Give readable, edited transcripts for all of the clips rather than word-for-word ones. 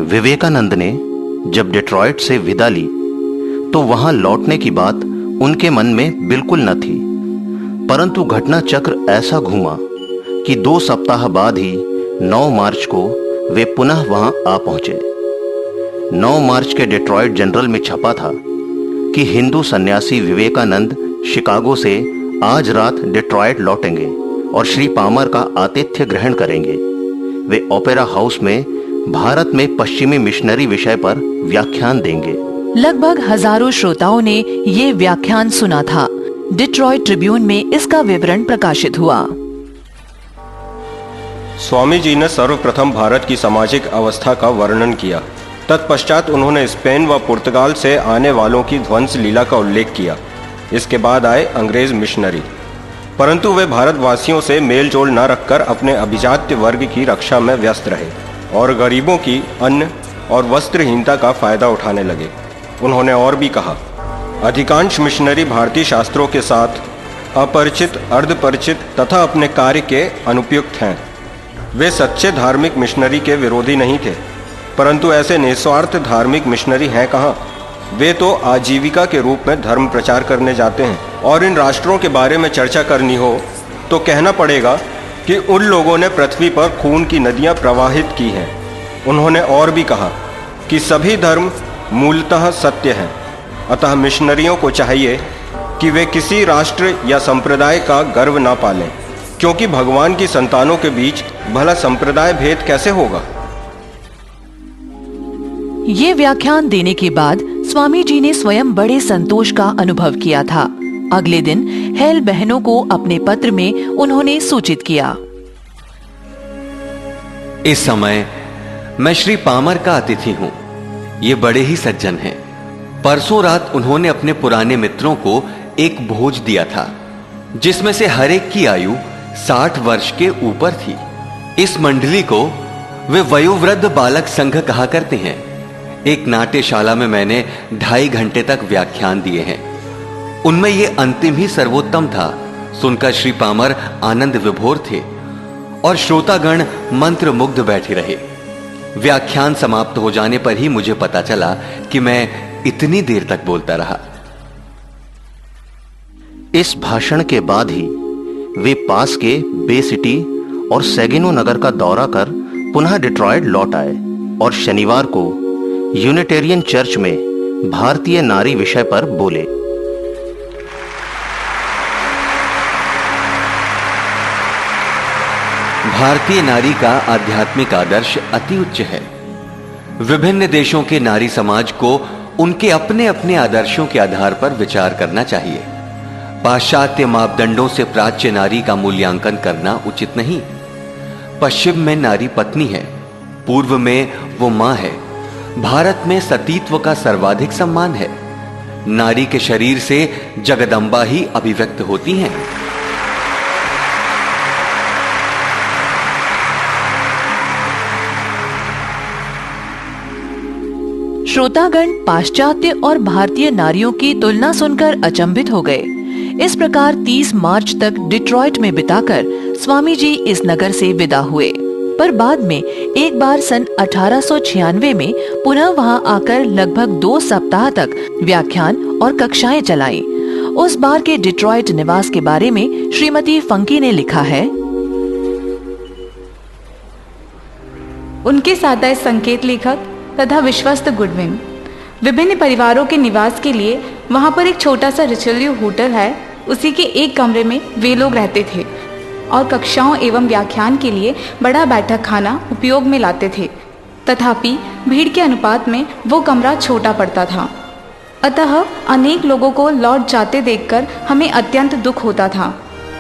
विवेकानंद ने जब डेट्रॉयट से विदा ली तो वहां लौटने की बात उनके मन में बिल्कुल न थी, परंतु घटना चक्र ऐसा घूमा कि 2 सप्ताह बाद ही 9 मार्च को वे पुनः वहां आ पहुंचे। 9 मार्च के डेट्रॉयट जनरल में छपा था कि हिंदू सन्यासी विवेकानंद शिकागो से आज रात डेट्रॉयट लौटेंगे और श्री पामर का आतिथ्य ग्रहण करेंगे। वे ओपेरा हाउस में भारत में पश्चिमी मिशनरी विषय पर व्याख्यान देंगे। लगभग हजारों श्रोताओं ने ये व्याख्यान सुना था। डिट्रॉयट ट्रिब्यून में इसका विवरण प्रकाशित हुआ। स्वामी जी ने सर्वप्रथम भारत की सामाजिक अवस्था का वर्णन किया। तत्पश्चात उन्होंने स्पेन व पुर्तगाल से आने वालों की ध्वंस लीला का उल्लेख किया। इसके बाद आए अंग्रेज मिशनरी, परंतु वे भारतवासियों से मेल जोल न रखकर अपने अभिजात्य वर्ग की रक्षा में व्यस्त रहे और गरीबों की अन्न और वस्त्रहीनता का फायदा उठाने लगे। उन्होंने और भी कहा, अधिकांश मिशनरी भारतीय शास्त्रों के साथ अपरिचित, अर्धपरिचित तथा अपने कार्य के अनुपयुक्त हैं। वे सच्चे धार्मिक मिशनरी के विरोधी नहीं थे, परंतु ऐसे निस्वार्थ धार्मिक मिशनरी हैं कहाँ। वे तो आजीविका के रूप में धर्म प्रचार करने जाते हैं, और इन राष्ट्रों के बारे में चर्चा करनी हो तो कहना पड़ेगा कि उन लोगों ने पृथ्वी पर खून की नदियां प्रवाहित की हैं। उन्होंने और भी कहा कि सभी धर्म मूलतः सत्य हैं, अतः मिशनरियों को चाहिए कि वे किसी राष्ट्र या संप्रदाय का गर्व ना पालें, क्योंकि भगवान की संतानों के बीच भला संप्रदाय भेद कैसे होगा। ये व्याख्यान देने के बाद स्वामी जी ने स्वयं बड़े संतोष का अनुभव किया था। अगले दिन हेल बहनों को अपने पत्र में उन्होंने सूचित किया, इस समय मैं श्री पामर का अतिथि हूं। ये बड़े ही सज्जन हैं। परसों रात उन्होंने अपने पुराने मित्रों को एक भोज दिया था, जिसमें से हर एक की आयु 60 वर्ष के ऊपर थी। इस मंडली को वे वयोवृद्ध बालक संघ कहा करते हैं। एक नाट्यशाला में मैंने 2.5 घंटे तक व्याख्यान दिए हैं। उनमें ये अंतिम ही सर्वोत्तम था। सुनकर श्री पामर आनंद विभोर थे और श्रोतागण मंत्र मुग्ध बैठे रहे। व्याख्यान समाप्त हो जाने पर ही मुझे पता चला कि मैं इतनी देर तक बोलता रहा। इस भाषण के बाद ही वे पास के बे सिटी और सैगिनो नगर का दौरा कर पुनः डिट्रॉयट लौट आए और शनिवार को यूनिटेरियन चर्च में भारतीय नारी विषय पर बोले। भारतीय नारी का आध्यात्मिक आदर्श अति उच्च है। विभिन्न देशों के नारी समाज को उनके अपने अपने आदर्शों के आधार पर विचार करना चाहिए। पाश्चात्य मापदंडों से प्राच्य नारी का मूल्यांकन करना उचित नहीं। पश्चिम में नारी पत्नी है, पूर्व में वो मां है। भारत में सतीत्व का सर्वाधिक सम्मान है। नारी के शरीर से जगदम्बा ही अभिव्यक्त होती हैं। श्रोतागण पाश्चात्य और भारतीय नारियों की तुलना सुनकर अचंभित हो गए। इस प्रकार 30 मार्च तक डिट्रॉयट में बिताकर स्वामी जी इस नगर से विदा हुए, पर बाद में एक बार सन 1896 में पुनः वहां आकर लगभग 2 सप्ताह तक व्याख्यान और कक्षाएं चलाई। उस बार के डिट्रॉयट निवास के बारे में श्रीमती फंकी ने लिखा है, उनके साथ आए संकेत लेखक तथा विश्वस्त गुडविन। विभिन्न परिवारों के निवास के लिए वहां पर एक छोटा सा रिचलियो होटल है। उसी के एक कमरे में वे लोग रहते थे और कक्षाओं एवं व्याख्यान के लिए बड़ा बैठक खाना उपयोग में लाते थे। तथापि भीड़ के अनुपात में वो कमरा छोटा पड़ता था, अतः अनेक लोगों को लौट जाते देखकर हमें अत्यंत दुख होता था।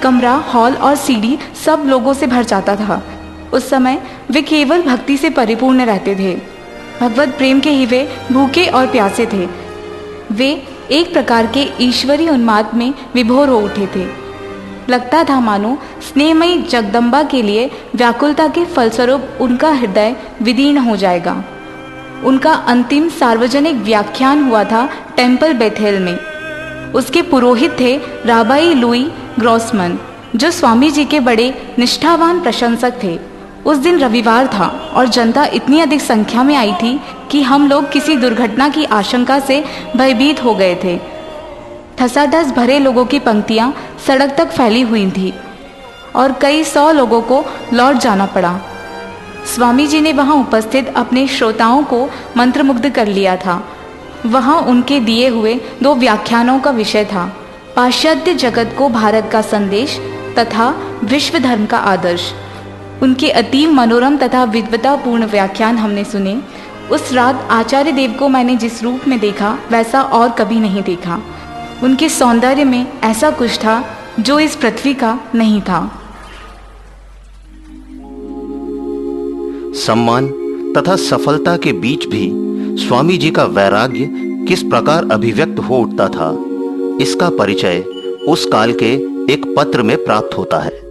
कमरा, हॉल और सीढ़ी सब लोगों से भर जाता था। उस समय वे केवल भक्ति से परिपूर्ण रहते थे। भगवत प्रेम के ही वे भूखे और प्यासे थे। वे एक प्रकार के ईश्वरीय उन्माद में विभोर हो उठे थे। लगता था मानो स्नेहमयी जगदम्बा के लिए व्याकुलता के फलस्वरूप उनका हृदय विदीर्ण हो जाएगा। उनका अंतिम सार्वजनिक व्याख्यान हुआ था टेम्पल बेथेल में। उसके पुरोहित थे राबाई लुई ग्रॉसमन, जो स्वामी जी के बड़े निष्ठावान प्रशंसक थे। उस दिन रविवार था और जनता इतनी अधिक संख्या में आई थी कि हम लोग किसी दुर्घटना की आशंका से भयभीत हो गए थे। ठसाठस भरे लोगों की पंक्तियां सड़क तक फैली हुई थी और कई 100 लोगों को लौट जाना पड़ा। स्वामी जी ने वहां उपस्थित अपने श्रोताओं को मंत्रमुग्ध कर लिया था। वहां उनके दिए हुए 2 व्याख्यानों का विषय था पाश्चात्य जगत को भारत का संदेश तथा विश्व धर्म का आदर्श। उनके अतीव मनोरम तथा विद्वतापूर्ण व्याख्यान हमने सुने। उस रात आचार्य देव को मैंने जिस रूप में देखा वैसा और कभी नहीं देखा। उनके सौंदर्य में ऐसा कुछ था जो इस पृथ्वी का नहीं था। सम्मान तथा सफलता के बीच भी स्वामी जी का वैराग्य किस प्रकार अभिव्यक्त हो उठता था, इसका परिचय उस काल के एक पत्र में प्राप्त होता है।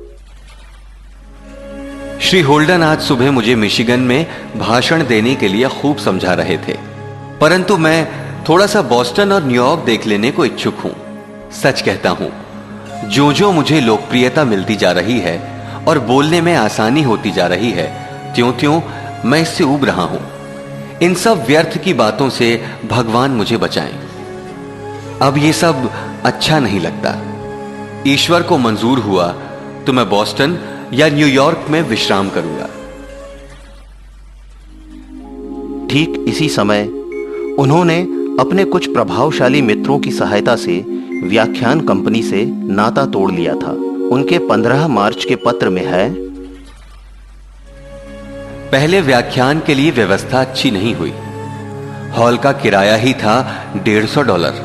श्री होल्डन आज सुबह मुझे मिशिगन में भाषण देने के लिए खूब समझा रहे थे, परंतु मैं थोड़ा सा बॉस्टन और न्यूयॉर्क देख लेने को इच्छुक हूं। सच कहता हूं, जो जो मुझे लोकप्रियता मिलती जा रही है और बोलने में आसानी होती जा रही है, त्यों-त्यों मैं इससे ऊब रहा हूं। इन सब व्यर्थ की बातों से भगवान मुझे बचाएं। अब ये सब अच्छा नहीं लगता। ईश्वर को मंजूर हुआ तो मैं बॉस्टन या न्यूयॉर्क में विश्राम करूंगा। ठीक इसी समय उन्होंने अपने कुछ प्रभावशाली मित्रों की सहायता से व्याख्यान कंपनी से नाता तोड़ लिया था। उनके 15 मार्च के पत्र में है, पहले व्याख्यान के लिए व्यवस्था अच्छी नहीं हुई। हॉल का किराया ही था $150।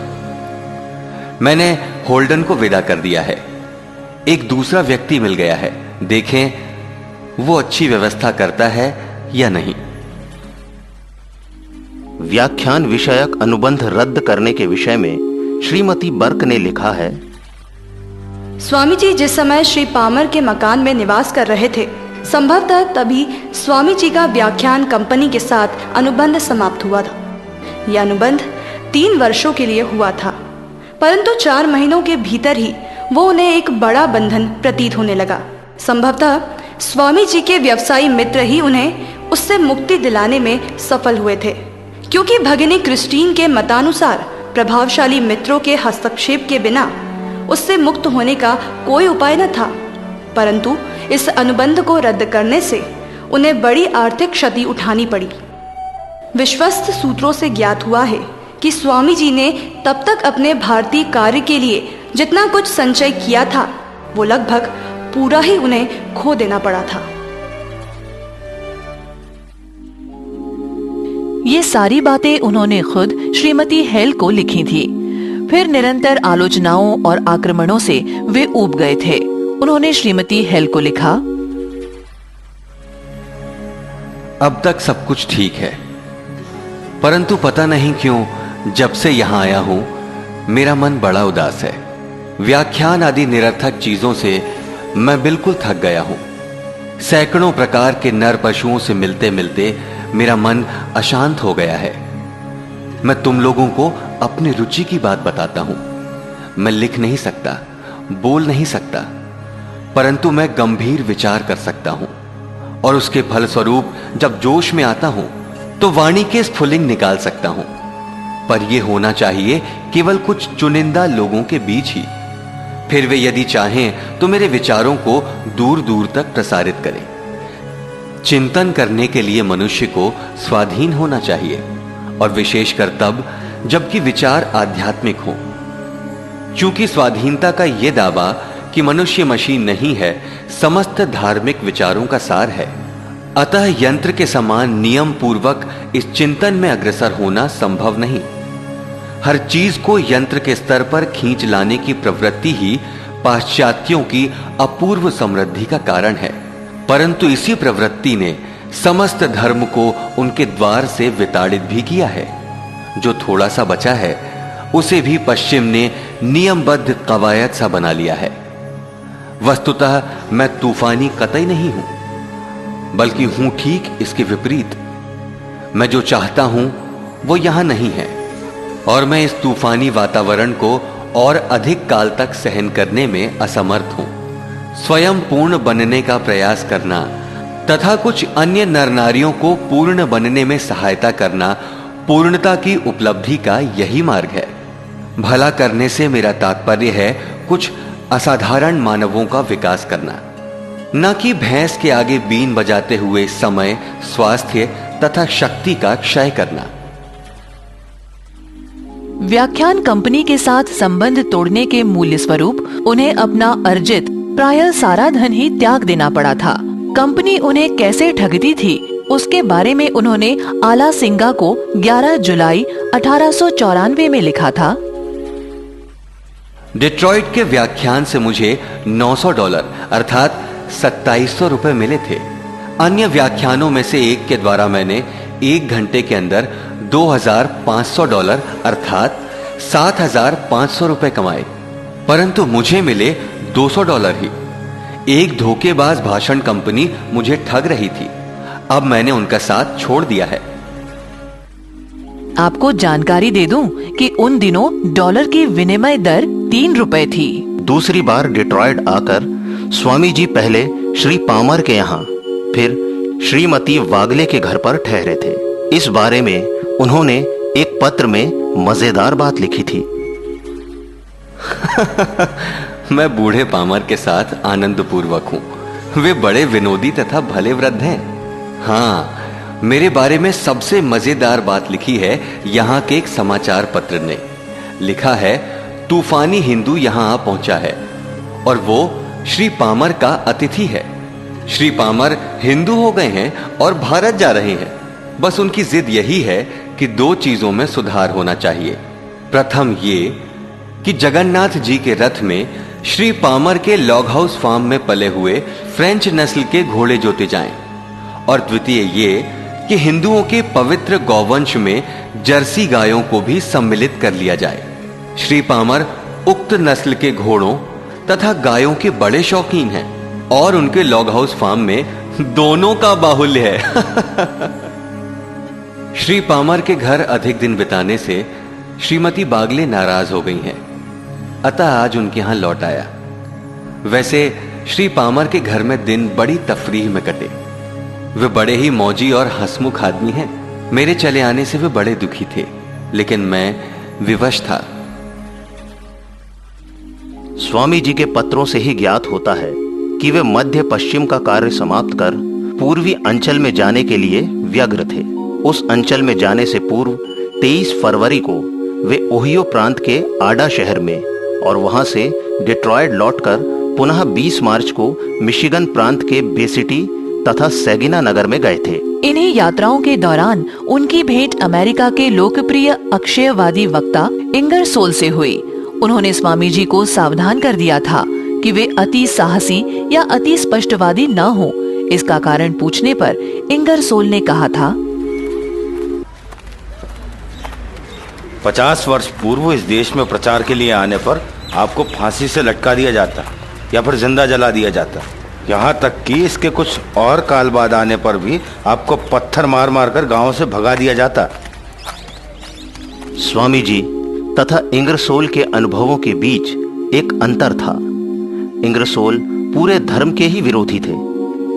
मैंने होल्डन को विदा कर दिया है। एक दूसरा व्यक्ति मिल गया है, देखें वो अच्छी व्यवस्था करता है या नहीं। व्याख्यान विषयक अनुबंध रद्द करने के विषय में श्रीमती बर्क ने लिखा है, स्वामी जी जिस समय श्री पामर के मकान में निवास कर रहे थे, संभवतः तभी स्वामी जी का व्याख्यान कंपनी के साथ अनुबंध समाप्त हुआ था। यह अनुबंध 3 वर्षों के लिए हुआ था, परंतु 4 महीनों के भीतर ही वो उन्हें एक बड़ा बंधन प्रतीत होने लगा। संभवतः स्वामी जी के व्यवसायी मित्र ही उन्हें उससे मुक्ति दिलाने में सफल हुए थे, क्योंकि भगिनी क्रिस्टीन के मतानुसार प्रभावशाली मित्रों के हस्तक्षेप के बिना उससे मुक्त होने का कोई उपाय न था। परंतु इस अनुबंध को रद्द करने से उन्हें बड़ी आर्थिक क्षति उठानी पड़ी। विश्वस्त सूत्रों से ज्ञात हुआ है कि स्वामी जी ने तब तक अपने भारतीय कार्य के लिए जितना कुछ संचय किया था, वो लगभग पूरा ही उन्हें खो देना पड़ा था। ये सारी बातें उन्होंने खुद श्रीमती हेल को लिखी थी। फिर निरंतर आलोचनाओं और आक्रमणों से वे ऊब गए थे। उन्होंने श्रीमती हेल को लिखा, अब तक सब कुछ ठीक है, परंतु पता नहीं क्यों जब से यहां आया हूं मेरा मन बड़ा उदास है। व्याख्यान आदि निरर्थक चीजों से मैं बिल्कुल थक गया हूं। सैकड़ों प्रकार के नर पशुओं से मिलते मिलते मेरा मन अशांत हो गया है। मैं तुम लोगों को अपनी रुचि की बात बताता हूं। मैं लिख नहीं सकता, बोल नहीं सकता, परंतु मैं गंभीर विचार कर सकता हूं और उसके फलस्वरूप जब जोश में आता हूं तो वाणी के स्फुलिंग निकाल सकता हूं। पर यह होना चाहिए केवल कुछ चुनिंदा लोगों के बीच ही। फिर वे यदि चाहें तो मेरे विचारों को दूर दूर तक प्रसारित करें। चिंतन करने के लिए मनुष्य को स्वाधीन होना चाहिए, और विशेषकर तब जबकि विचार आध्यात्मिक हो। क्योंकि स्वाधीनता का यह दावा कि मनुष्य मशीन नहीं है, समस्त धार्मिक विचारों का सार है। अतः यंत्र के समान नियम पूर्वक इस चिंतन में अग्रसर होना संभव नहीं। हर चीज को यंत्र के स्तर पर खींच लाने की प्रवृत्ति ही पाश्चात्यों की अपूर्व समृद्धि का कारण है। परंतु इसी प्रवृत्ति ने समस्त धर्म को उनके द्वार से विताड़ित भी किया है। जो थोड़ा सा बचा है उसे भी पश्चिम ने नियमबद्ध कवायद सा बना लिया है। वस्तुतः मैं तूफानी कतई नहीं हूं, बल्कि हूं ठीक इसके विपरीत। मैं जो चाहता हूं वो यहां नहीं है, और मैं इस तूफानी वातावरण को और अधिक काल तक सहन करने में असमर्थ हूं। स्वयं पूर्ण बनने का प्रयास करना तथा कुछ अन्य नर नारियों को पूर्ण बनने में सहायता करना पूर्णता की उपलब्धि का यही मार्ग है। भला करने से मेरा तात्पर्य है कुछ असाधारण मानवों का विकास करना, न कि भैंस के आगे बीन बजाते हुए समय, स्वास्थ्य तथा शक्ति का क्षय करना। व्याख्यान कंपनी के साथ संबंध तोड़ने के मूल्य स्वरूप उन्हें अपना अर्जित प्रायः सारा धन ही त्याग देना पड़ा था। कंपनी उन्हें कैसे ठगती थी उसके बारे में उन्होंने आला सिंगा को 11 जुलाई 1894 में लिखा था। डिट्रॉइट के व्याख्यान से मुझे $900 अर्थात 2700 रुपए मिले थे। अन्य व्याख्यानों में से एक के द्वारा मैंने 1 घंटे के अंदर $2500 अर्थात 7500 रुपए कमाए, परंतु मुझे मिले $200 ही। एक धोखेबाज भाषण कंपनी मुझे ठग रही थी। अब मैंने उनका साथ छोड़ दिया है। आपको जानकारी दे दूं कि उन दिनों डॉलर की विनिमय दर 3 रुपए थी। दूसरी बार डिट्रॉइट आकर स्वामी जी पहले श्री पामर के यहाँ, फिर श्रीमती वागले के घर पर ठहरे थे। इस बारे में उन्होंने एक पत्र में मजेदार बात लिखी थी। मैं बूढ़े पामर के साथ आनंद पूर्वक हूं। वे बड़े विनोदी तथा भले वृद्ध हैं। हाँ, मेरे बारे में सबसे मजेदार बात लिखी है यहाँ के एक समाचार पत्र ने। लिखा है, तूफानी हिंदू यहाँ आ पहुंचा है और वो श्री पामर का अतिथि है। श्री पामर हिंदू हो गए हैं और भारत जा रहे हैं। बस उनकी जिद यही है कि 2 चीजों में सुधार होना चाहिए। प्रथम ये कि जगन्नाथ जी के रथ में श्री पामर के लॉग हाउस फार्म में पले हुए फ्रेंच नस्ल के घोड़े जोते जाएं, और द्वितीय ये कि हिंदुओं के पवित्र गौवंश में जर्सी गायों को भी सम्मिलित कर लिया जाए। श्री पामर उक्त नस्ल के घोड़ों तथा गायों के बड़े शौकीन हैं और उनके लॉग हाउस फार्म में दोनों का बाहुल्य है। श्री पामर के घर अधिक दिन बिताने से श्रीमती बागले नाराज हो गई हैं, अतः आज उनके यहां लौट आया। वैसे श्री पामर के घर में दिन बड़ी तफरीह में कटे। वे बड़े ही मौजी और हंसमुख आदमी हैं। मेरे चले आने से वे बड़े दुखी थे, लेकिन मैं विवश था। स्वामी जी के पत्रों से ही ज्ञात होता है कि वे मध्य पश्चिम का कार्य समाप्त कर पूर्वी अंचल में जाने के लिए व्यग्र थे। उस अंचल में जाने से पूर्व 23 फरवरी को वे ओहियो प्रांत के आडा शहर में और वहां से डिट्रॉइट लौटकर पुनः 20 मार्च को मिशिगन प्रांत के बे सिटी तथा सैगिना नगर में गए थे। इन्हीं यात्राओं के दौरान उनकी भेंट अमेरिका के लोकप्रिय अक्षयवादी वक्ता इंगरसोल से हुई। उन्होंने स्वामी जी को सावधान कर दिया था कि वे अति साहसी या अति स्पष्टवादी न हो। इसका कारण पूछने पर इंगरसोल ने कहा था, 50 वर्ष पूर्व इस देश में प्रचार के लिए आने पर आपको फांसी से लटका दिया जाता या फिर जिंदा जला दिया जाता। यहाँ तक कि इसके कुछ और काल बाद आने पर भी आपको पत्थर मार मार कर गांव से भगा दिया जाता। स्वामी जी तथा इंगरसोल के अनुभवों के बीच एक अंतर था। इंगरसोल पूरे धर्म के ही विरोधी थे,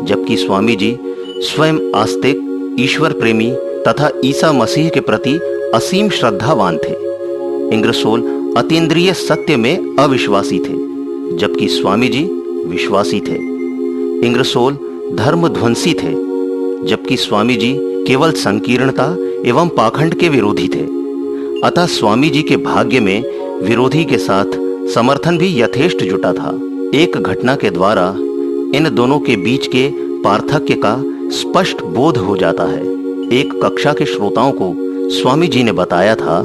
जबकि स्वामी जी स्वयं आस्तिक, ईश्वर प्रेमी तथा ईसा मसीह के प्रति असीम श्रद्धावान थे। इंगरसोल अतीन्द्रिय सत्य में अविश्वासी थे, जबकि स्वामी जी विश्वासी थे। इंगरसोल धर्मध्वंसी थे, जबकि स्वामी जी केवल संकीर्णता एवं पाखंड के विरोधी थे। अतः स्वामी जी के भाग्य में विरोधी के साथ समर्थन भी यथेष्ट जुटा था। एक घटना के द्वारा इन दोनों के बीच के पार्थक्य का स्पष्ट बोध हो जाता है। एक कक्षा के श्रोताओं को स्वामी जी ने बताया था,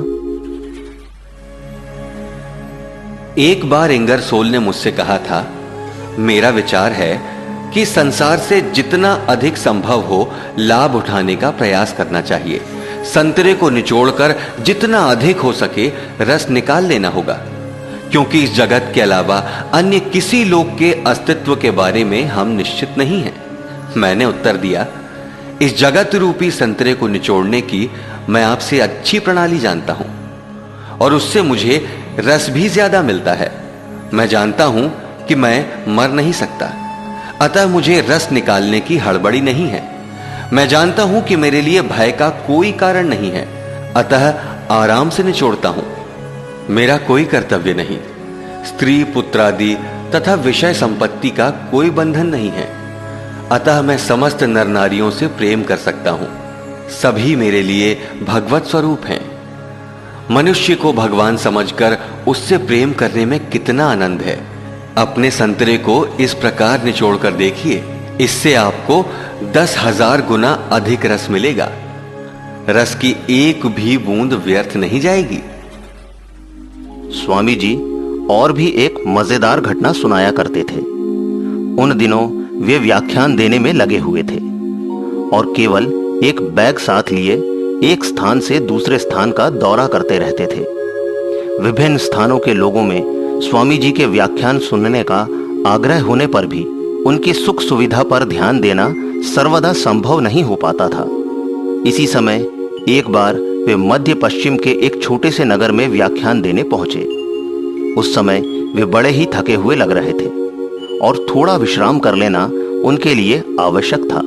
एक बार इंगरसोल ने मुझसे कहा था, मेरा विचार है कि संसार से जितना अधिक संभव हो लाभ उठाने का प्रयास करना चाहिए। संतरे को निचोड़कर जितना अधिक हो सके रस निकाल लेना होगा, क्योंकि इस जगत के अलावा अन्य किसी लोक के अस्तित्व के बारे में हम निश्चित नहीं हैं। मैंने उत्तर दिया, इस जगत रूपी संतरे को निचोड़ने की मैं आपसे अच्छी प्रणाली जानता हूं और उससे मुझे रस भी ज्यादा मिलता है। मैं जानता हूं कि मैं मर नहीं सकता, अतः मुझे रस निकालने की हड़बड़ी नहीं है। मैं जानता हूं कि मेरे लिए भय का कोई कारण नहीं है, अतः आराम से निचोड़ता हूं। मेरा कोई कर्तव्य नहीं, स्त्री पुत्रादि तथा विषय संपत्ति का कोई बंधन नहीं है, अतः मैं समस्त नर नारियों से प्रेम कर सकता हूं। सभी मेरे लिए भगवत स्वरूप हैं। मनुष्य को भगवान समझकर उससे प्रेम करने में कितना आनंद है। अपने संतरे को इस प्रकार निचोड़ कर देखिए, इससे आपको 10,000 गुना अधिक रस मिलेगा। रस की एक भी बूंद व्यर्थ नहीं जाएगी। स्वामी जी और भी एक मजेदार घटना सुनाया करते थे। उन दिनों वे व्याख्यान देने में लगे हुए थे और केवल एक बैग साथ लिए एक स्थान से दूसरे स्थान का दौरा करते रहते थे। विभिन्न स्थानों के लोगों में स्वामी जी के व्याख्यान सुनने का आग्रह होने पर भी उनकी सुख सुविधा पर ध्यान देना सर्वदा संभव नहीं हो पाता था। इसी समय एक बार वे मध्य पश्चिम के एक छोटे से नगर में व्याख्यान देने पहुंचे। उस समय वे बड़े ही थके हुए लग रहे थे और थोड़ा विश्राम कर लेना उनके लिए आवश्यक था।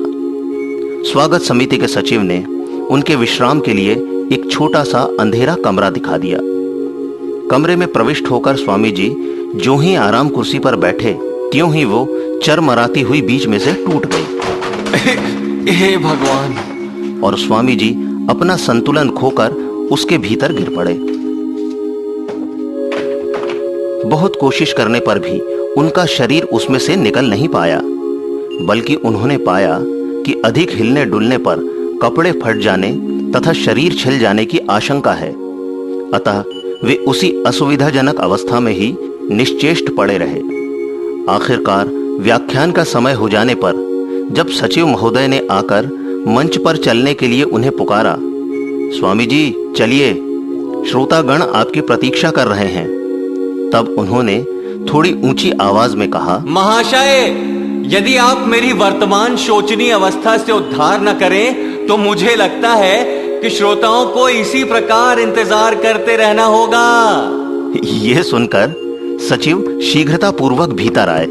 स्वागत समिति के सचिव ने उनके विश्राम के लिए एक छोटा सा अंधेरा कमरा दिखा दिया। कमरे में प्रविष्ट होकर स्वामी जी जो ही आराम कुर्सी पर बैठे, त्यों ही वो चरमराती हुई बीच में से टूट गई। हे भगवान! और स्वामी जी अपना संतुलन खोकर उसके भीतर गिर पड़े। बहुत कोशिश करने पर भी उनका शरीर उसमें से निकल नहीं पाया, बल्कि उन्होंने पाया कि अधिक हिलने डुलने पर कपड़े फट जाने तथा शरीर छिल जाने की आशंका है। अतः वे उसी असुविधाजनक अवस्था में ही निश्चेष्ट पड़े रहे। आखिरकार व्याख्यान का समय हो जाने पर जब सचिव महोदय ने आकर मंच पर चलने के लिए उन्हें पुकारा, स्वामी जी चलिए, श्रोतागण आपकी प्रतीक्षा कर रहे हैं, तब उन्होंने थोड़ी ऊंची आवाज में कहा, महाशय, यदि आप मेरी वर्तमान शोचनीय अवस्था से उद्धार न करें तो मुझे लगता है कि श्रोताओं को इसी प्रकार इंतजार करते रहना होगा। यह सुनकर सचिव शीघ्रता पूर्वक भीतर आए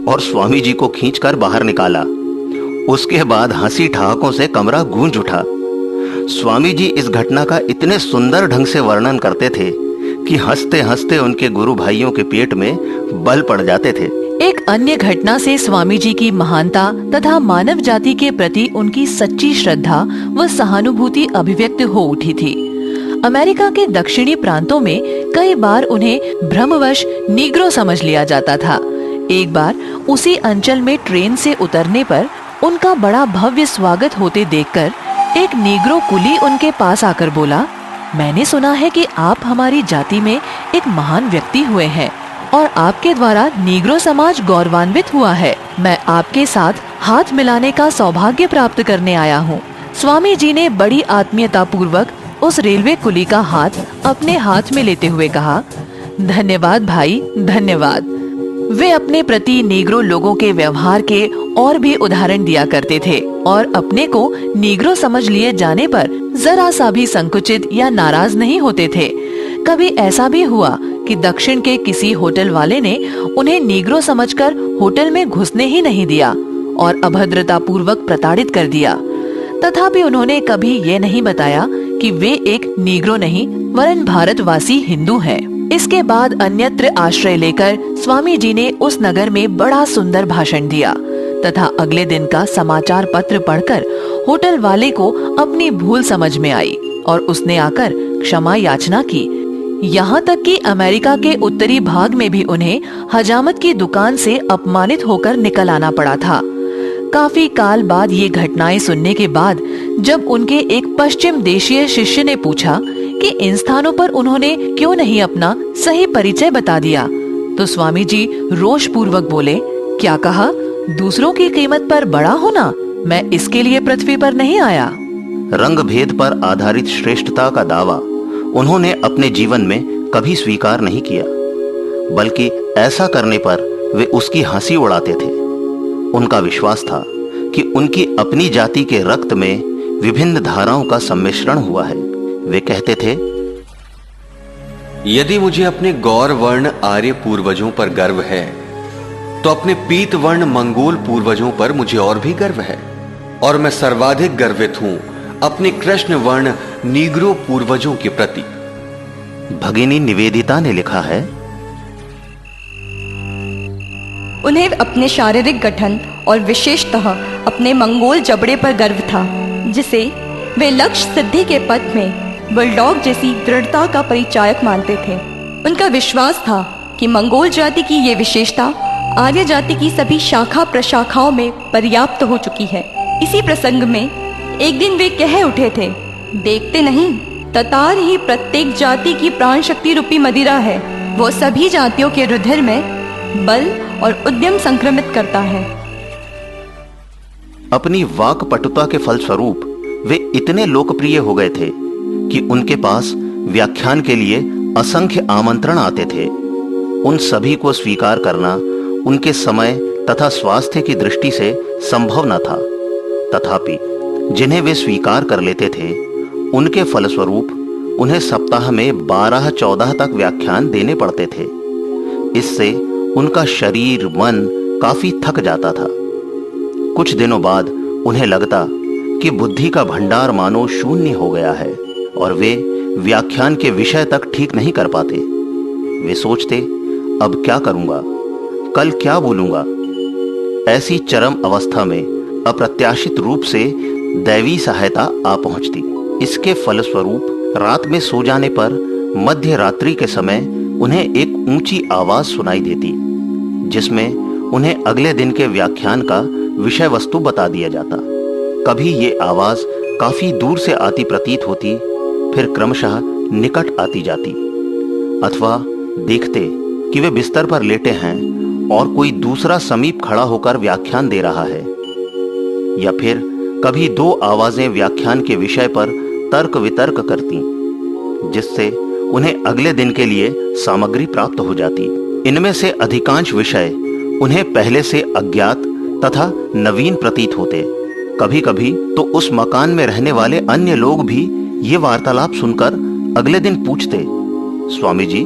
और स्वामी जी को खींचकर बाहर निकाला। उसके बाद हंसी ठहाकों से कमरा गूंज उठा। स्वामी जी इस घटना का इतने सुंदर ढंग से वर्णन करते थे कि हंसते हंसते उनके गुरु भाइयों के पेट में बल पड़ जाते थे। एक अन्य घटना से स्वामी जी की महानता तथा मानव जाति के प्रति उनकी सच्ची श्रद्धा व सहानुभूति अभिव्यक्त हो उठी थी। अमेरिका के दक्षिणी प्रांतों में कई बार उन्हें भ्रमवश नीग्रो समझ लिया जाता था। एक बार उसी अंचल में ट्रेन से उतरने पर उनका बड़ा भव्य स्वागत होते देखकर एक नीग्रो कुली उनके पास आकर बोला, मैंने सुना है कि आप हमारी जाति में एक महान व्यक्ति हुए हैं और आपके द्वारा नीग्रो समाज गौरवान्वित हुआ है। मैं आपके साथ हाथ मिलाने का सौभाग्य प्राप्त करने आया हूँ। स्वामी जी ने बड़ी आत्मीयता पूर्वक उस रेलवे कुली का हाथ अपने हाथ में लेते हुए कहा, धन्यवाद भाई, धन्यवाद। वे अपने प्रति नीग्रो लोगों के व्यवहार के और भी उदाहरण दिया करते थे और अपने को नीग्रो समझ लिए जाने पर जरा सा भी संकुचित या नाराज नहीं होते थे। कभी ऐसा भी हुआ कि दक्षिण के किसी होटल वाले ने उन्हें नीग्रो समझकर होटल में घुसने ही नहीं दिया और अभद्रता पूर्वक प्रताड़ित कर दिया। तथापि उन्होंने कभी ये नहीं बताया कि वे एक नीग्रो नहीं वरन भारतवासी हिंदू हैं। इसके बाद अन्यत्र आश्रय लेकर स्वामी जी ने उस नगर में बड़ा सुंदर भाषण दिया तथा अगले दिन का समाचार पत्र पढ़कर होटल वाले को अपनी भूल समझ में आई और उसने आकर क्षमा याचना की। यहाँ तक कि अमेरिका के उत्तरी भाग में भी उन्हें हजामत की दुकान से अपमानित होकर निकल आना पड़ा था। काफी काल बाद ये घटनाएं सुनने के बाद जब उनके एक पश्चिम देशीय शिष्य ने पूछा कि इन स्थानों पर उन्होंने क्यों नहीं अपना सही परिचय बता दिया, तो स्वामी जी रोष पूर्वक बोले, क्या कहा? दूसरों की कीमत पर बड़ा होना? मैं इसके लिए पृथ्वी पर नहीं आया। रंग भेद पर आधारित श्रेष्ठता का दावा उन्होंने अपने जीवन में कभी स्वीकार नहीं किया, बल्कि ऐसा करने पर वे उसकी हंसी उड़ाते थे। उनका विश्वास था कि उनकी अपनी जाति के रक्त में विभिन्न धाराओं का सम्मिश्रण हुआ है। वे कहते थे, यदि मुझे अपने गौर वर्ण आर्य पूर्वजों पर गर्व है, तो अपने पीत वर्ण मंगोल पूर्वजों पर मुझे और भी गर्व है। और मैं सर्वाधिक गर्वित हूं अपने कृष्ण वर्ण नीग्रो पूर्वजों के प्रति। भगिनी निवेदिता ने लिखा है, उन्हें अपने शारीरिक गठन और विशेषतः अपने मंगोल जबड़े पर गर्व था, जिसे वे लक्ष्य सिद्धि के पथ में बुलडॉग जैसी दृढ़ता का परिचायक मानते थे। उनका विश्वास था कि मंगोल जाति की ये विशेषता आर्य जाति की सभी शाखा प्रशाखाओं में पर्याप्त हो चुकी है। इसी प्रसंग में एक दिन वे कह उठे थे, देखते नहीं, ततार ही प्रत्येक जाति की प्राण शक्ति रूपी मदिरा है। वो सभी जातियों के रुधिर में बल और उद्यम संक्रमित करता है। अपनी वाक पटुता के फलस्वरूप वे इतने लोकप्रिय हो गए थे कि उनके पास व्याख्यान के लिए असंख्य आमंत्रण आते थे। उन सभी को स्वीकार करना उनके समय तथा स्वास्थ्य की दृष्टि से संभव न था, तथापि जिन्हें वे स्वीकार कर लेते थे, उनके फलस्वरूप उन्हें सप्ताह में 12-14 तक व्याख्यान देने पड़ते थे। इससे उनका शरीर मन काफी थक जाता था। कुछ दिनों बाद उन्हें लगता कि बुद्धि का भंडार मानो शून्य हो गया है और वे व्याख्यान के विषय तक ठीक नहीं कर पाते। वे सोचते, अब क्या करूंगा, कल क्या बोलूंगा। ऐसी चरम अवस्था में अप्रत्याशित रूप से दैवी सहायता आ पहुंचती। इसके फलस्वरूप रात में सो जाने पर मध्य रात्रि के समय उन्हें एक ऊंची आवाज सुनाई देती, जिसमें उन्हें अगले दिन के व्याख्यान का विषय वस्तु बता दिया जाता। कभी ये आवाज काफी दूर से आती प्रतीत होती, फिर क्रमशः निकट आती जाती, अथवा देखते कि वे बिस्तर पर लेटे हैं और कोई दूसरा समीप खड़ा होकर व्याख्यान दे रहा है। या फिर कभी 2 आवाजें व्याख्यान के विषय पर तर्क वितर्क करती, जिससे उन्हें अगले दिन के लिए सामग्री प्राप्त हो जाती। इनमें से अधिकांश विषय उन्हें पहले से अज्ञात तथा नवीन प्रतीत होते। कभी कभी तो उस मकान में रहने वाले अन्य लोग भी ये वार्तालाप सुनकर अगले दिन पूछते, स्वामी जी,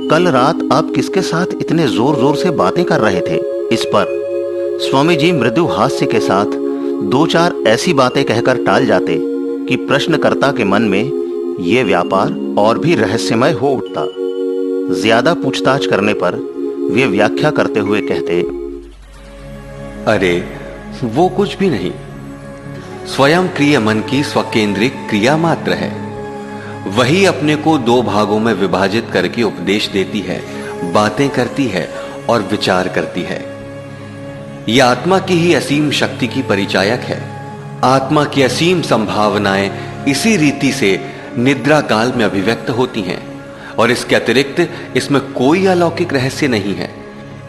कल रात आप किसके साथ इतने जोर जोर से बातें कर रहे थे? इस पर स्वामी जी मृदु हास्य के साथ 2-4 ऐसी बातें कहकर टाल जाते कि प्रश्नकर्ता के मन में ये व्यापार और भी रहस्यमय हो उठता। ज्यादा पूछताछ करने पर वे व्याख्या करते हुए कहते, अरे वो कुछ भी नहीं, स्वयं क्रिय मन की स्वकेंद्रिक क्रिया मात्र है। वही अपने को 2 भागों में विभाजित करके उपदेश देती है, बातें करती है और विचार करती है। यह आत्मा की ही असीम शक्ति की परिचायक है। आत्मा की असीम संभावनाएं इसी रीति से निद्रा काल में अभिव्यक्त होती हैं और इसके अतिरिक्त इसमें कोई अलौकिक रहस्य नहीं है।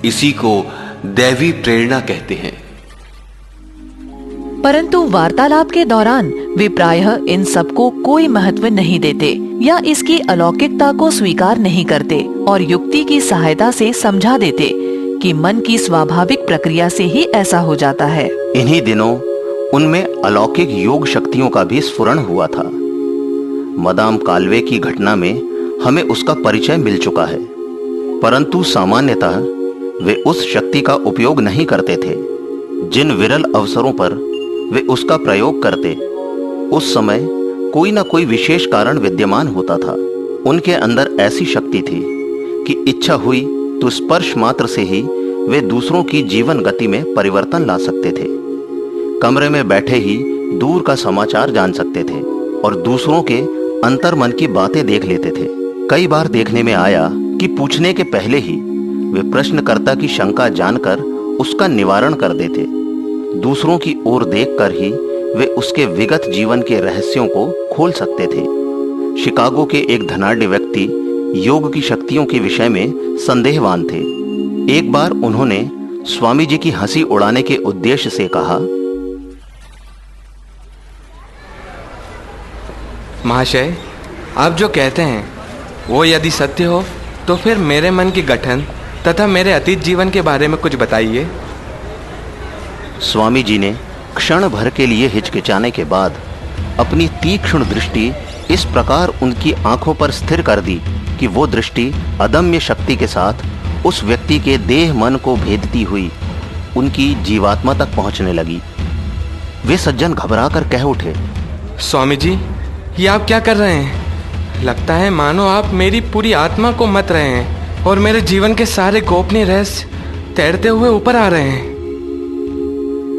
इसी को दैवी प्रेरणा कहते हैं। परंतु वार्तालाप के दौरान वे प्रायः इन सबको कोई महत्व नहीं देते या इसकी अलौकिकता को स्वीकार नहीं करते और युक्ति की सहायता से समझा देते कि मन की स्वाभाविक प्रक्रिया से ही ऐसा हो जाता है। इन्हीं दिनों उनमें अलौकिक योग शक्तियों का भी स्फुरण हुआ था। मदाम कालवे की घटना में हमें उसका परिचय मिल चुका है, परंतु सामान्यतः वे उस शक्ति का उपयोग नहीं करते थे। जिन विरल अवसरों पर वे उसका प्रयोग करते, उस समय कोई न कोई विशेष कारण विद्यमान होता था। उनके अंदर ऐसी शक्ति थी कि इच्छा हुई तो स्पर्श मात्र से ही वे दूसरों की जीवन गति में परिवर्तन ला सकते थे। कमरे में बैठे ही दूर का समाचार जान सकते थे और दूसरों के अंतर्मन की बातें देख लेते थे। कई बार देखने में आया कि पूछने के पहले ही वे प्रश्नकर्ता की शंका जानकर उसका निवारण कर देते। दूसरों की ओर देखकर ही वे उसके विगत जीवन के रहस्यों को खोल सकते थे। शिकागो के एक धनाढ्य व्यक्ति योग की शक्तियों के विषय में संदेहवान थे। एक बार उन्होंने स्वामी जी की हंसी उड़ाने के उद्देश्य से कहा, महाशय, आप जो कहते हैं वो यदि सत्य हो तो फिर मेरे मन के गठन तथा मेरे अतीत जीवन के बारे में कुछ बताइए। स्वामी जी ने क्षण भर के लिए हिचकिचाने के बाद अपनी तीक्ष्ण दृष्टि इस प्रकार उनकी आंखों पर स्थिर कर दी कि वो दृष्टि अदम्य शक्ति के साथ उस व्यक्ति के देह मन को भेदती हुई उनकी जीवात्मा तक पहुंचने लगी। वे सज्जन घबराकर कह उठे, स्वामी जी, ये आप क्या कर रहे हैं? लगता है मानो आप मेरी पूरी आत्मा को मत रहे हैं और मेरे जीवन के सारे गोपनीय रहस्य तैरते हुए ऊपर आ रहे हैं।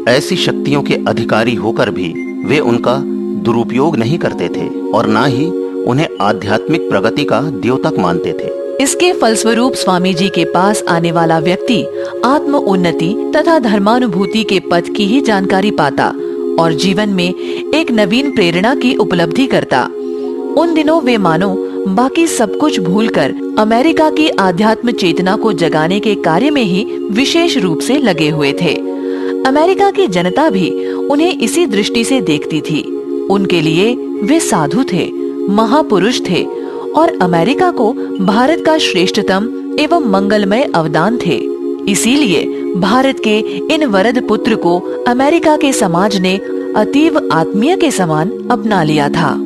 ऐसी शक्तियों के अधिकारी होकर भी वे उनका दुरुपयोग नहीं करते थे और ना ही उन्हें आध्यात्मिक प्रगति का द्योतक मानते थे। इसके फलस्वरूप स्वामी जी के पास आने वाला व्यक्ति आत्म उन्नति तथा धर्मानुभूति के पथ की ही जानकारी पाता और जीवन में एक नवीन प्रेरणा की उपलब्धि करता। उन दिनों वे मानो बाकी सब कुछ भूलकर अमेरिका की आध्यात्म चेतना को जगाने के कार्य में ही विशेष रूप से लगे हुए थे। अमेरिका की जनता भी उन्हें इसी दृष्टि से देखती थी। उनके लिए वे साधु थे, महापुरुष थे और अमेरिका को भारत का श्रेष्ठतम एवं मंगलमय अवदान थे। इसीलिए भारत के इन वरद पुत्र को अमेरिका के समाज ने अतीव आत्मीय के समान अपना लिया था।